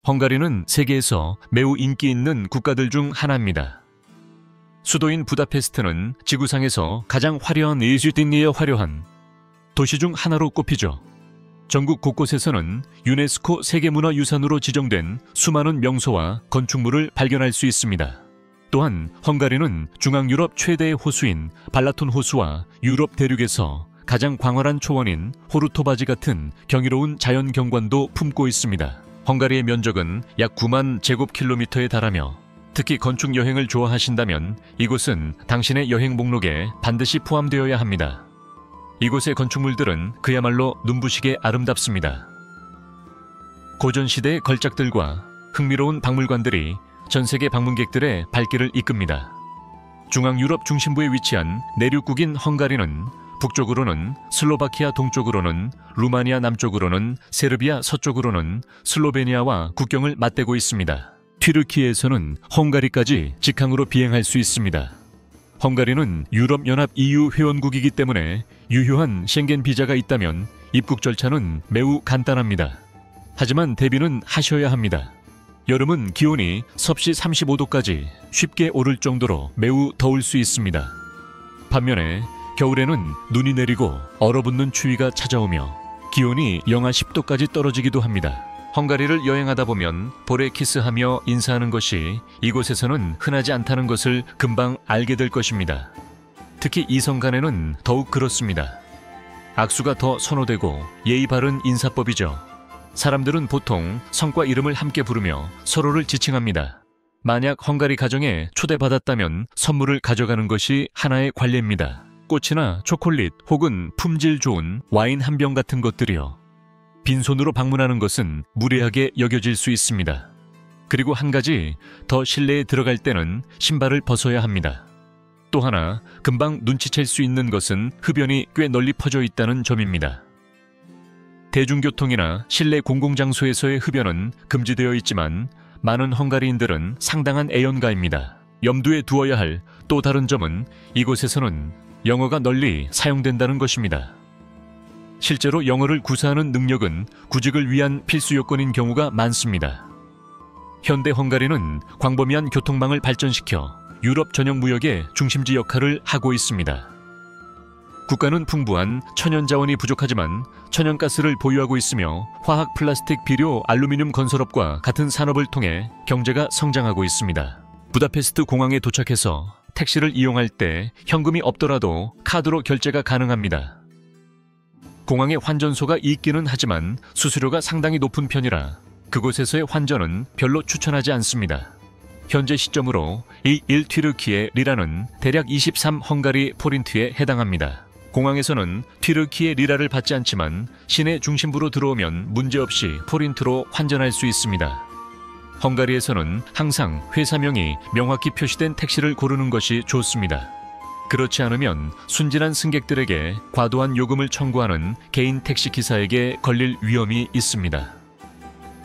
헝가리는 세계에서 매우 인기 있는 국가들 중 하나입니다. 수도인 부다페스트는 지구상에서 가장 화려한 화려한 도시 중 하나로 꼽히죠. 전국 곳곳에서는 유네스코 세계문화유산으로 지정된 수많은 명소와 건축물을 발견할 수 있습니다. 또한 헝가리는 중앙유럽 최대의 호수인 발라톤 호수와 유럽 대륙에서 가장 광활한 초원인 호르토바지 같은 경이로운 자연 경관도 품고 있습니다. 헝가리의 면적은 약 9만 제곱킬로미터에 달하며 특히 건축 여행을 좋아하신다면 이곳은 당신의 여행 목록에 반드시 포함되어야 합니다. 이곳의 건축물들은 그야말로 눈부시게 아름답습니다. 고전시대의 걸작들과 흥미로운 박물관들이 전세계 방문객들의 발길을 이끕니다. 중앙유럽 중심부에 위치한 내륙국인 헝가리는 북쪽으로는 슬로바키아, 동쪽으로는 루마니아, 남쪽으로는 세르비아, 서쪽으로는 슬로베니아와 국경을 맞대고 있습니다. 튀르키예에서는 헝가리까지 직항으로 비행할 수 있습니다. 헝가리는 유럽연합 EU 회원국이기 때문에 유효한 쉥겐 비자가 있다면 입국 절차는 매우 간단합니다. 하지만 대비는 하셔야 합니다. 여름은 기온이 섭씨 35도까지 쉽게 오를 정도로 매우 더울 수 있습니다. 반면에 겨울에는 눈이 내리고 얼어붙는 추위가 찾아오며 기온이 영하 10도까지 떨어지기도 합니다. 헝가리를 여행하다 보면 볼에 키스하며 인사하는 것이 이곳에서는 흔하지 않다는 것을 금방 알게 될 것입니다. 특히 이성 간에는 더욱 그렇습니다. 악수가 더 선호되고 예의 바른 인사법이죠. 사람들은 보통 성과 이름을 함께 부르며 서로를 지칭합니다. 만약 헝가리 가정에 초대받았다면 선물을 가져가는 것이 하나의 관례입니다. 꽃이나 초콜릿 혹은 품질 좋은 와인 한 병 같은 것들이요. 빈손으로 방문하는 것은 무례하게 여겨질 수 있습니다. 그리고 한 가지 더 실내에 들어갈 때는 신발을 벗어야 합니다. 또 하나 금방 눈치챌 수 있는 것은 흡연이 꽤 널리 퍼져 있다는 점입니다. 대중교통이나 실내 공공장소에서의 흡연은 금지되어 있지만 많은 헝가리인들은 상당한 애연가입니다. 염두에 두어야 할 또 다른 점은 이곳에서는 영어가 널리 사용된다는 것입니다. 실제로 영어를 구사하는 능력은 구직을 위한 필수 요건인 경우가 많습니다. 현대 헝가리는 광범위한 교통망을 발전시켜 유럽 전역 무역의 중심지 역할을 하고 있습니다. 국가는 풍부한 천연 자원이 부족하지만 천연가스를 보유하고 있으며 화학, 플라스틱, 비료, 알루미늄 건설업과 같은 산업을 통해 경제가 성장하고 있습니다. 부다페스트 공항에 도착해서 택시를 이용할 때 현금이 없더라도 카드로 결제가 가능합니다. 공항에 환전소가 있기는 하지만 수수료가 상당히 높은 편이라 그곳에서의 환전은 별로 추천하지 않습니다. 현재 시점으로 이 1튀르키예 리라는 대략 23 헝가리 포린트에 해당합니다. 공항에서는 튀르키예 리라를 받지 않지만 시내 중심부로 들어오면 문제없이 포린트로 환전할 수 있습니다. 헝가리에서는 항상 회사명이 명확히 표시된 택시를 고르는 것이 좋습니다. 그렇지 않으면 순진한 승객들에게 과도한 요금을 청구하는 개인 택시 기사에게 걸릴 위험이 있습니다.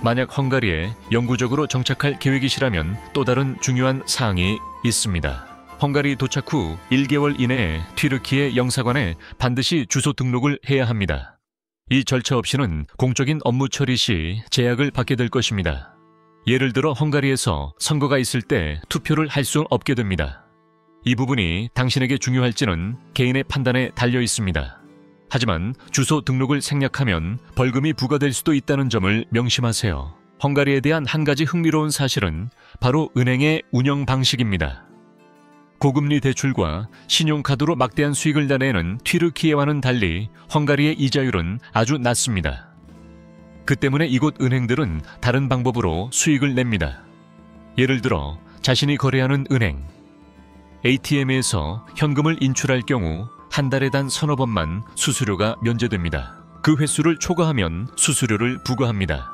만약 헝가리에 영구적으로 정착할 계획이시라면 또 다른 중요한 사항이 있습니다. 헝가리 도착 후 1개월 이내에 튀르키예 영사관에 반드시 주소 등록을 해야 합니다. 이 절차 없이는 공적인 업무 처리 시 제약을 받게 될 것입니다. 예를 들어 헝가리에서 선거가 있을 때 투표를 할 수 없게 됩니다. 이 부분이 당신에게 중요할지는 개인의 판단에 달려 있습니다. 하지만 주소 등록을 생략하면 벌금이 부과될 수도 있다는 점을 명심하세요. 헝가리에 대한 한 가지 흥미로운 사실은 바로 은행의 운영 방식입니다. 고금리 대출과 신용카드로 막대한 수익을 내는 튀르키예와는 달리 헝가리의 이자율은 아주 낮습니다. 그 때문에 이곳 은행들은 다른 방법으로 수익을 냅니다. 예를 들어 자신이 거래하는 은행, ATM에서 현금을 인출할 경우 한 달에 단 서너 번만 수수료가 면제됩니다. 그 횟수를 초과하면 수수료를 부과합니다.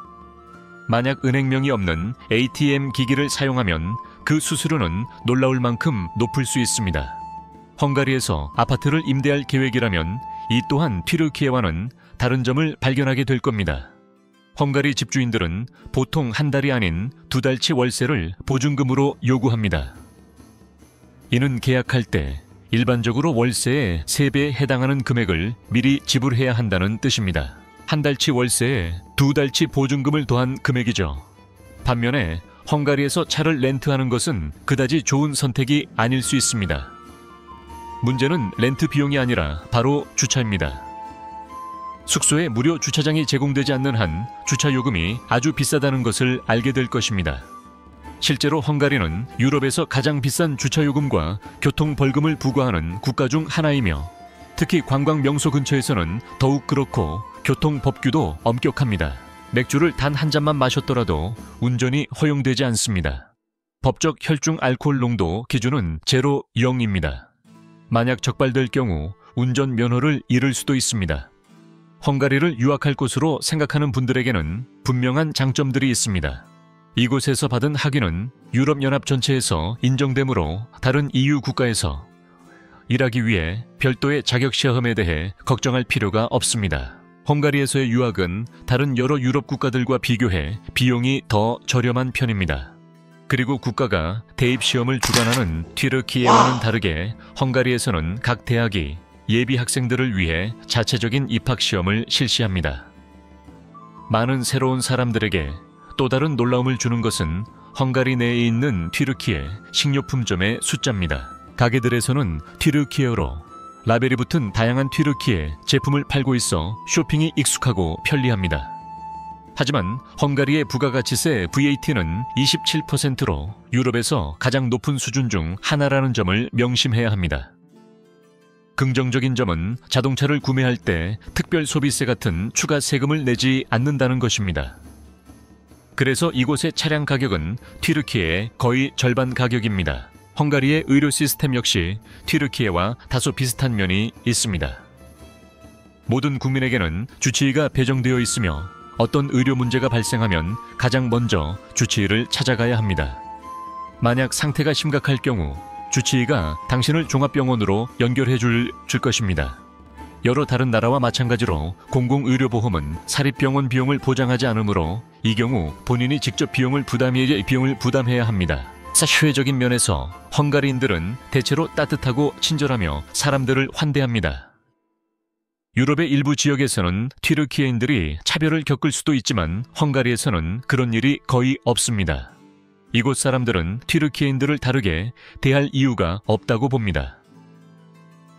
만약 은행명이 없는 ATM 기기를 사용하면 그 수수료는 놀라울 만큼 높을 수 있습니다. 헝가리에서 아파트를 임대할 계획이라면 이 또한 튀르키예와는 다른 점을 발견하게 될 겁니다. 헝가리 집주인들은 보통 한 달이 아닌 2달치 월세를 보증금으로 요구합니다. 이는 계약할 때 일반적으로 월세의 3배에 해당하는 금액을 미리 지불해야 한다는 뜻입니다. 한 달치 월세에 2달치 보증금을 더한 금액이죠. 반면에 헝가리에서 차를 렌트하는 것은 그다지 좋은 선택이 아닐 수 있습니다. 문제는 렌트 비용이 아니라 바로 주차입니다. 숙소에 무료 주차장이 제공되지 않는 한 주차 요금이 아주 비싸다는 것을 알게 될 것입니다. 실제로 헝가리는 유럽에서 가장 비싼 주차 요금과 교통 벌금을 부과하는 국가 중 하나이며 특히 관광 명소 근처에서는 더욱 그렇고 교통 법규도 엄격합니다. 맥주를 단 한 잔만 마셨더라도 운전이 허용되지 않습니다. 법적 혈중 알코올 농도 기준은 제로 0입니다. 만약 적발될 경우 운전 면허를 잃을 수도 있습니다. 헝가리를 유학할 곳으로 생각하는 분들에게는 분명한 장점들이 있습니다. 이곳에서 받은 학위는 유럽연합 전체에서 인정되므로 다른 EU 국가에서 일하기 위해 별도의 자격시험에 대해 걱정할 필요가 없습니다. 헝가리에서의 유학은 다른 여러 유럽 국가들과 비교해 비용이 더 저렴한 편입니다. 그리고 국가가 대입시험을 주관하는 튀르키예와는 다르게 헝가리에서는 각 대학이 예비 학생들을 위해 자체적인 입학시험을 실시합니다. 많은 새로운 사람들에게 또 다른 놀라움을 주는 것은 헝가리 내에 있는 튀르키예 식료품점의 숫자입니다. 가게들에서는 튀르키예어로 라벨이 붙은 다양한 튀르키예 제품을 팔고 있어 쇼핑이 익숙하고 편리합니다. 하지만 헝가리의 부가가치세 VAT는 27%로 유럽에서 가장 높은 수준 중 하나라는 점을 명심해야 합니다. 긍정적인 점은 자동차를 구매할 때 특별 소비세 같은 추가 세금을 내지 않는다는 것입니다. 그래서 이곳의 차량 가격은 튀르키예의 거의 절반 가격입니다. 헝가리의 의료 시스템 역시 튀르키예와 다소 비슷한 면이 있습니다. 모든 국민에게는 주치의가 배정되어 있으며 어떤 의료 문제가 발생하면 가장 먼저 주치의를 찾아가야 합니다. 만약 상태가 심각할 경우 주치의가 당신을 종합병원으로 연결해 줄 것입니다. 여러 다른 나라와 마찬가지로 공공의료보험은 사립병원 비용을 보장하지 않으므로 이 경우 본인이 직접 비용을 부담해야 합니다. 사회적인 면에서 헝가리인들은 대체로 따뜻하고 친절하며 사람들을 환대합니다. 유럽의 일부 지역에서는 튀르키예인들이 차별을 겪을 수도 있지만 헝가리에서는 그런 일이 거의 없습니다. 이곳 사람들은 튀르키예인들을 다르게 대할 이유가 없다고 봅니다.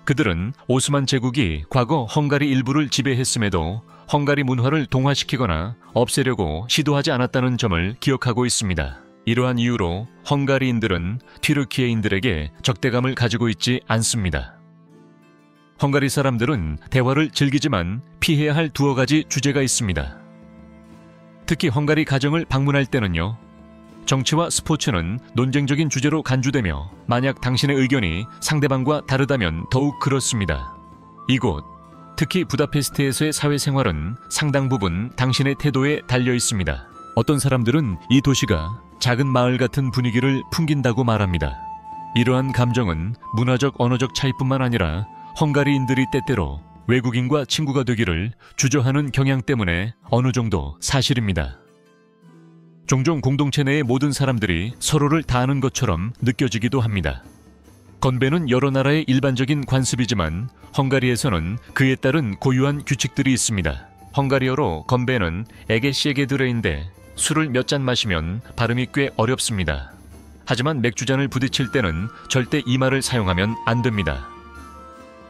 그들은 오스만 제국이 과거 헝가리 일부를 지배했음에도 헝가리 문화를 동화시키거나 없애려고 시도하지 않았다는 점을 기억하고 있습니다. 이러한 이유로 헝가리인들은 튀르키예인들에게 적대감을 가지고 있지 않습니다. 헝가리 사람들은 대화를 즐기지만 피해야 할 두어 가지 주제가 있습니다. 특히 헝가리 가정을 방문할 때는요. 정치와 스포츠는 논쟁적인 주제로 간주되며 만약 당신의 의견이 상대방과 다르다면 더욱 그렇습니다. 이곳, 특히 부다페스트에서의 사회생활은 상당 부분 당신의 태도에 달려 있습니다. 어떤 사람들은 이 도시가 작은 마을 같은 분위기를 풍긴다고 말합니다. 이러한 감정은 문화적 언어적 차이뿐만 아니라 헝가리인들이 때때로 외국인과 친구가 되기를 주저하는 경향 때문에 어느 정도 사실입니다. 종종 공동체 내의 모든 사람들이 서로를 다 아는 것처럼 느껴지기도 합니다. 건배는 여러 나라의 일반적인 관습이지만 헝가리에서는 그에 따른 고유한 규칙들이 있습니다. 헝가리어로 건배는 에게시에게드레인데 술을 몇 잔 마시면 발음이 꽤 어렵습니다. 하지만 맥주잔을 부딪힐 때는 절대 이 말을 사용하면 안 됩니다.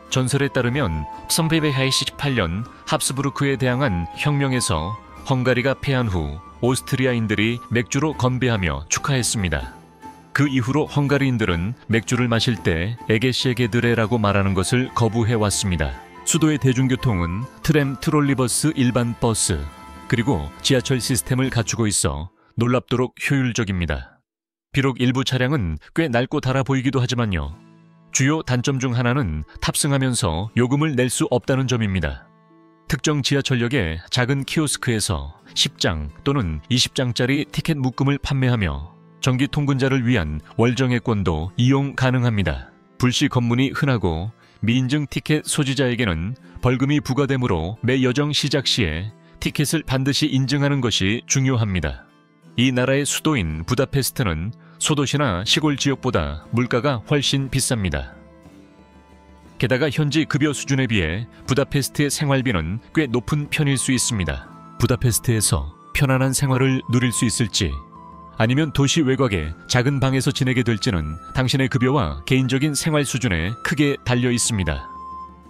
전설에 따르면 1948년 합스부르크에 대항한 혁명에서 헝가리가 패한 후 오스트리아인들이 맥주로 건배하며 축하했습니다. 그 이후로 헝가리인들은 맥주를 마실 때 에게시에게드레라고 말하는 것을 거부해왔습니다. 수도의 대중교통은 트램, 트롤리버스, 일반 버스, 그리고 지하철 시스템을 갖추고 있어 놀랍도록 효율적입니다. 비록 일부 차량은 꽤 낡고 닳아 보이기도 하지만요. 주요 단점 중 하나는 탑승하면서 요금을 낼 수 없다는 점입니다. 특정 지하철역의 작은 키오스크에서 10장 또는 20장짜리 티켓 묶음을 판매하며 정기 통근자를 위한 월정액권도 이용 가능합니다. 불시 검문이 흔하고 미인증 티켓 소지자에게는 벌금이 부과되므로 매 여정 시작 시에 티켓을 반드시 인증하는 것이 중요합니다. 이 나라의 수도인 부다페스트는 소도시나 시골 지역보다 물가가 훨씬 비쌉니다. 게다가 현지 급여 수준에 비해 부다페스트의 생활비는 꽤 높은 편일 수 있습니다. 부다페스트에서 편안한 생활을 누릴 수 있을지 아니면 도시 외곽의 작은 방에서 지내게 될지는 당신의 급여와 개인적인 생활 수준에 크게 달려 있습니다.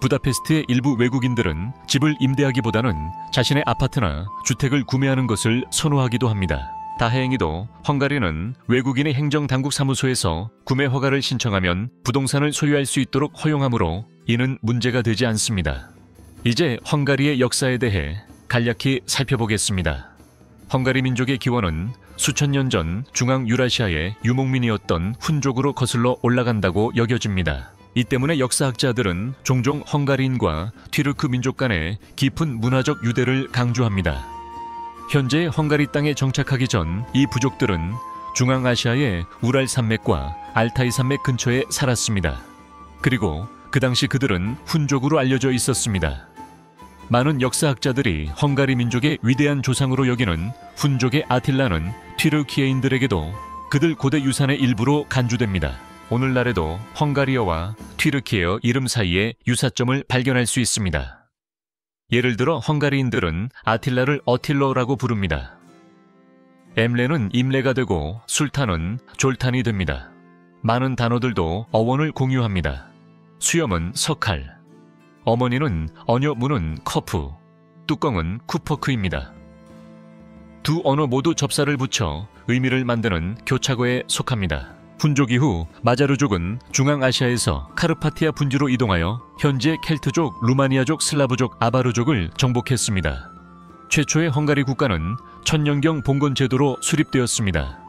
부다페스트의 일부 외국인들은 집을 임대하기보다는 자신의 아파트나 주택을 구매하는 것을 선호하기도 합니다. 다행히도 헝가리는 외국인의 행정당국 사무소에서 구매 허가를 신청하면 부동산을 소유할 수 있도록 허용하므로 이는 문제가 되지 않습니다. 이제 헝가리의 역사에 대해 간략히 살펴보겠습니다. 헝가리 민족의 기원은 수천 년 전 중앙 유라시아의 유목민이었던 훈족으로 거슬러 올라간다고 여겨집니다. 이 때문에 역사학자들은 종종 헝가리인과 튀르크 민족 간의 깊은 문화적 유대를 강조합니다. 현재 헝가리 땅에 정착하기 전 이 부족들은 중앙아시아의 우랄 산맥과 알타이 산맥 근처에 살았습니다. 그리고 그 당시 그들은 훈족으로 알려져 있었습니다. 많은 역사학자들이 헝가리 민족의 위대한 조상으로 여기는 훈족의 아틸라는 튀르키예인들에게도 그들 고대 유산의 일부로 간주됩니다. 오늘날에도 헝가리어와 튀르키예어 이름 사이에 유사점을 발견할 수 있습니다. 예를 들어 헝가리인들은 아틸라를 어틸러라고 부릅니다. 엠레는 임레가 되고 술탄은 졸탄이 됩니다. 많은 단어들도 어원을 공유합니다. 수염은 석칼, 어머니는 어녀 문은 커프, 뚜껑은 쿠퍼크입니다. 두 언어 모두 접사를 붙여 의미를 만드는 교차어에 속합니다. 훈족 이후 마자르족은 중앙아시아에서 카르파티아 분지로 이동하여 현재 켈트족, 루마니아족, 슬라브족, 아바르족을 정복했습니다. 최초의 헝가리 국가는 천년경 봉건 제도로 수립되었습니다.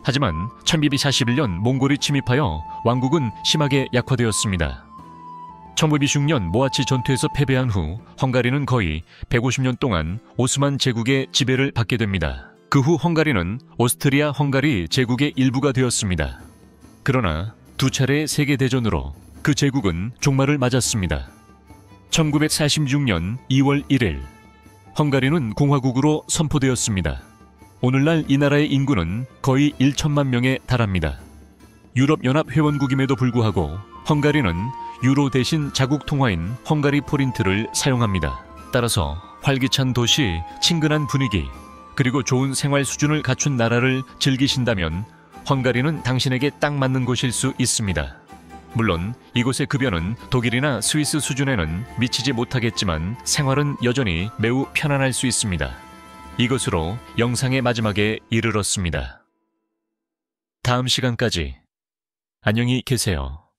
하지만 1241년 몽골이 침입하여 왕국은 심하게 약화되었습니다. 1526년 모아치 전투에서 패배한 후 헝가리는 거의 150년 동안 오스만 제국의 지배를 받게 됩니다. 그 후 헝가리는 오스트리아 헝가리 제국의 일부가 되었습니다. 그러나 두 차례의 세계대전으로 그 제국은 종말을 맞았습니다. 1946년 2월 1일 헝가리는 공화국으로 선포되었습니다. 오늘날 이 나라의 인구는 거의 1천만 명에 달합니다. 유럽연합 회원국임에도 불구하고 헝가리는 유로 대신 자국 통화인 헝가리 포린트를 사용합니다. 따라서 활기찬 도시, 친근한 분위기, 그리고 좋은 생활 수준을 갖춘 나라를 즐기신다면 헝가리는 당신에게 딱 맞는 곳일 수 있습니다. 물론 이곳의 급여는 독일이나 스위스 수준에는 미치지 못하겠지만 생활은 여전히 매우 편안할 수 있습니다. 이것으로 영상의 마지막에 이르렀습니다. 다음 시간까지 안녕히 계세요.